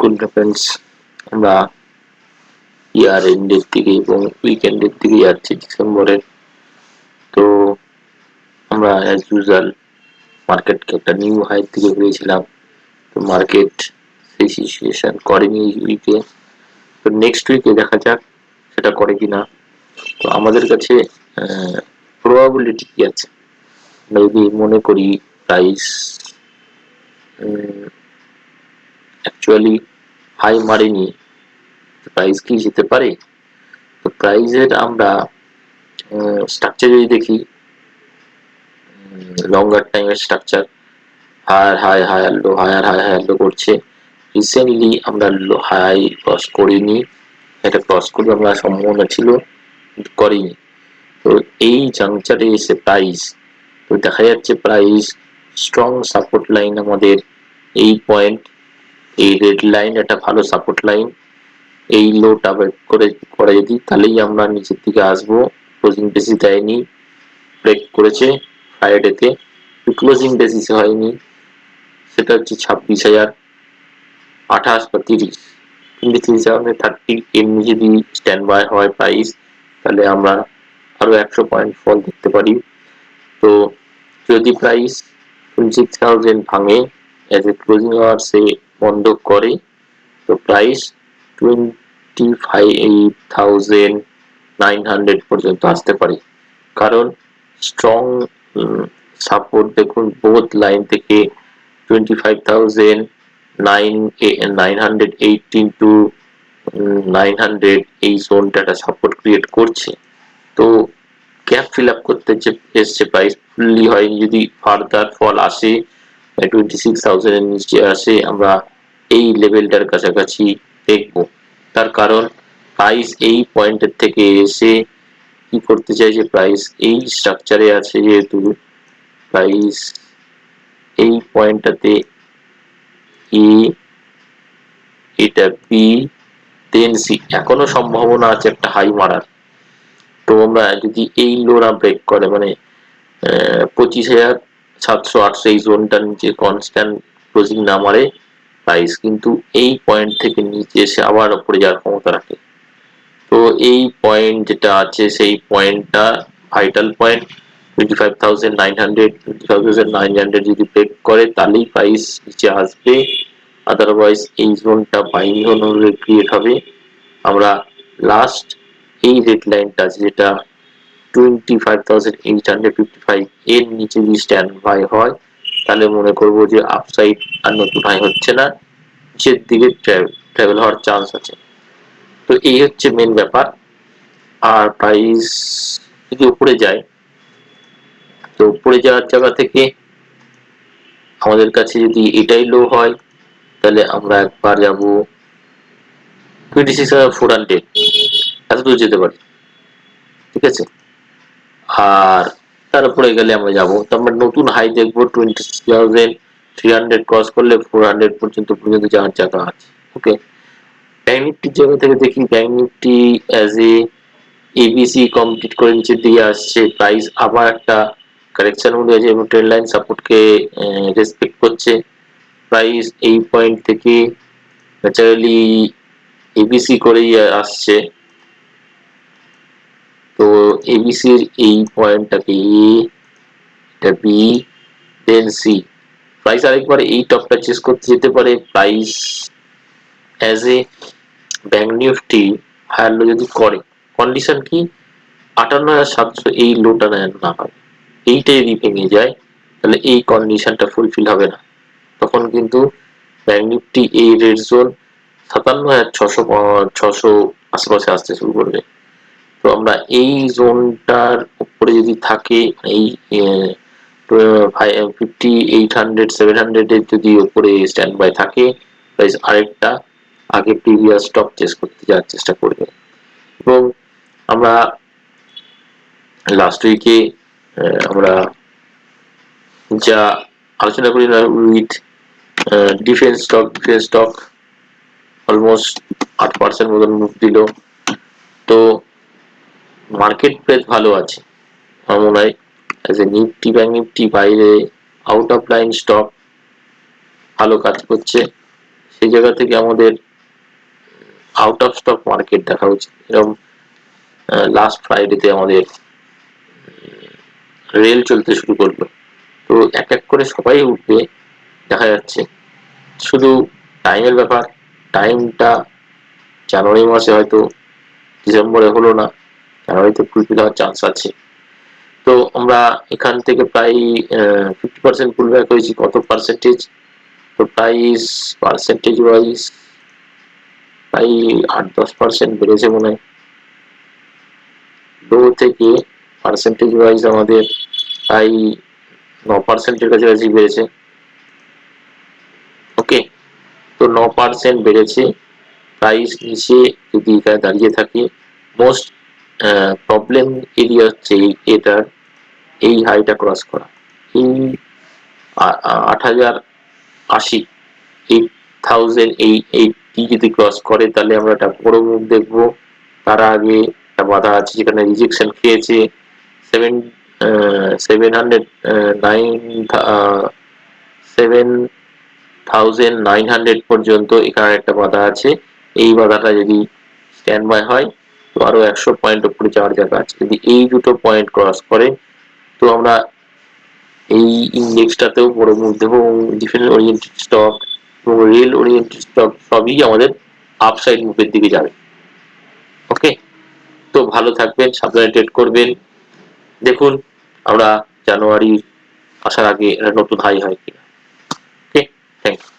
Good friends, আমরা ইয়ার এন্ডের দিকে এবং উইকেন্ডের দিকে যাচ্ছি ডিসেম্বরের। তো আমরা অ্যাজ ইউজুয়াল মার্কেটকে একটা নিউ হাইয়ের দিকে পেয়েছিলাম। তো মার্কেট সেই সিচুয়েশন করেনি এই উইকে। তো নেক্সট উইকে দেখা যাক সেটা করে কিনা। তো আমাদের কাছে প্রবাবিলিটি কি আছে, যদি মনে করি প্রাইস অ্যাকচুয়ালি হাই মারেনি, প্রাইস কি যেতে পারে। তো প্রাইসের আমরা স্ট্রাকচার যদি দেখি, লঙ্গার টাইমের structure higher high higher low higher high higher low করছে। রিসেন্টলি আমরা লো হাই ক্রস করিনি, এটা ক্রস করবে আমরা সম্ভাবনা ছিল, করিনি। তো এই জাংচারে এসে প্রাইস, তো দেখা যাচ্ছে প্রাইস স্ট্রং সাপোর্ট লাইন আমাদের এই পয়েন্ট, এই রেড লাইন একটা ভালো সাপোর্ট লাইন। এই লোটা ব্রেক করে যদি তাহলেই আমরা নিচের দিকে আসবো। ক্লোজিং বেসিস দেয়নি, ব্রেক করেছে ফ্রাইডেতে, ক্লোজিং বেসিসে হয়নি, সেটা হচ্ছে 26,028 বা 30, 23,030 এর নিচে যদি স্ট্যান্ড বাই হয় প্রাইস, তাহলে আমরা আরো 100 পয়েন্ট ফল দেখতে পারি। তো যদি প্রাইস 26,000 ভাঙে এজ এ ক্লোজিং আওয়ার্সে বন্ধ করে, তো প্রাইস 25,900 পর্যন্ত আসতে পারে। কারণ স্ট্রং সাপোর্ট দেখুন বোথ লাইন থেকে 25,918 টু 900 এই জোনটা একটা সাপোর্ট ক্রিয়েট করছে। তো গ্যাপ ফিল আপ করতে এসছে প্রাইস, ফুললি হয়নি। যদি ফার্দার ফল আসে 26,000 এর নিচে আসে, আমরা এই লেভেলটার কাছাকাছি দেখবো। তার কারণ প্রাইস এই পয়েন্টের থেকে এসে কি করতে চাইছে, প্রাইস এই স্ট্রাকচারে আছে, যেহেতু প্রাইস এই পয়েন্টটাতে এ, এটা বি, দেন সি, এখনো সম্ভাবনা আছে একটা হাই মারার। তো আমরা যদি এই লোরা ব্রেক করে, মানে 25,700-800 এই জোনটার নিচে কনস্ট্যান্ট ক্লোজিং না মারে, প্রাইস কিন্তু এই পয়েন্ট থেকে নিচে এসে আবার উপরে যাওয়ার ক্ষমতা রাখে। তো এই পয়েন্ট যেটা আছে সেই পয়েন্টটা ভাইটাল পয়েন্ট, 25,900 যদি ব্রেক করে তাহলেই প্রাইস নিচে আসবে, আদারওয়াইজ এই জোনটা বাইং জোন ক্রিয়েট হবে। আমরা লাস্ট এই রেড লাইনটা আছে যেটা 25,855 এর নিচে যদি স্ট্যান্ড বাই হয়, তাহলে মনে করবো যে আপসাইড আর নতুন হাই হচ্ছে না, নিচের দিকে ট্রাভেল হওয়ার চান্স আছে। তো এই হচ্ছে মেন ব্যাপার। আর প্রাইস যদি উপরে যায়, তো উপরে যাওয়ার জায়গা থেকে আমাদের কাছে যদি এটাই লো হয়, তাহলে আমরা একবার যাবো 26,400, এত দূর যেতে পারি, ঠিক আছে। আর তার উপরে গেলে আমরা যাবো, তো আমরা নতুন হাই দেখবো 26,300 ক্রস করলে 400 পর্যন্ত যাওয়ার জায়গা আছে। ওকে, ব্যাংক নিফটির জায়গা থেকে দেখি, bank Nifty as a ABC complete করে নিচের দিকে আসছে, প্রাইস আবার একটা কারেকশন মধ্যে আছে এবং ট্রেন্ড লাইন সাপোর্টকে রেসপেক্ট করছে। প্রাইস এই পয়েন্ট থেকে ন্যাচারালি এবিসি করেই আসছে। তো এবিসির এই পয়েন্টটাকে এ, এটা বি, দেন সি, প্রাইস আরেকবার এই টপটা চেস করতে যেতে পারে। Price as a bank Nifty higher low যদি করে, কন্ডিশন কি, 58,700 এই লোটা না হয়, এইটা যদি ভেঙে যায় তাহলে এই কন্ডিশনটা ফুলফিল হবে না, তখন কিন্তু ব্যাংক নিফটি এই রেড জোন 57,600 আশেপাশে আসতে শুরু করবে। তো আমরা এই জোনটার উপরে যদি থাকে, এই 58,700 এর যদি উপরে স্ট্যান্ড বাই থাকে, প্রাইস আরেকটা আগে প্রিভিয়াস স্টপ চেস করতে যাওয়ার চেষ্টা করবে। এবং আমরা লাস্ট উইকে আমরা যা আলোচনা করি উইথ ডিফেন্স স্টক অলমোস্ট 8% মতন মুভ দিল। তো মার্কেট বেশ ভালো আছে আমার মনে হয়, as a Nifty bank Nifty বাইরে আউট অফ লাইন স্টক ভালো কাজ করছে, সেই জায়গা থেকে আমাদের আউট অফ স্টক মার্কেট দেখা উচিত। এরকম লাস্ট ফ্রাইডেতে আমাদের রেল চলতে শুরু করলো, তো এক এক করে সবাই উঠবে দেখা যাচ্ছে। শুধু টাইমের ব্যাপার, টাইমটা জানুয়ারি মাসে হয়তো, ডিসেম্বরে হলো না, জানুয়ারিতে ফুলফিল হওয়ার চান্স আছে। তো আমরা এখান থেকে প্রায় 50% পুল ব্যাক হয়েছি। কত পার্সেন্টেজ? তো প্রাইস পার্সেন্টেজ ওয়াইজ প্রায় 8-10% বেড়েছে মনে হয়। লো থেকে পার্সেন্টেজ ওয়াইজ আমাদের প্রায় 9%-এর কাছাকাছি বেড়েছে। ওকে, তো 9% বেড়েছে। প্রাইস নিচে যদি এখানে দাঁড়িয়ে থাকে, মোস্ট প্রবলেম এরিয়া হচ্ছে এটার এই হাইটা ক্রস করা। এই 8080, 8080 যদি ক্রস করে তাহলে আমরা একটা বড় মুভ দেখবো। তার আগে একটা বাধা আছে যেখানে রিজেকশন খেয়েছে 7900 পর্যন্ত, এখানে একটা বাধা আছে। এই বাধাটা যদি স্ট্যান্ড বাই হয় তো আরো 100 পয়েন্ট উপরে যাওয়ার জায়গা আছে। যদি এই দুটো পয়েন্ট ক্রস করে তো আমরা এই ইন্ডেক্সটাতেও বড় মুভ দেবো, এবং ডিফেন্স ওরিয়েন্টেড স্টক এবং রেল ওরিয়েন্টেড স্টক সবই আমাদের আপসাইড মুভের দিকে যাবে। ওকে, তো ভালো থাকবেন, সাবধানে ট্রেড করবেন। দেখুন আমরা জানুয়ারি আসার আগে একটা নতুন হাই হয় কিনা। ওকে, থ্যাংক ইউ।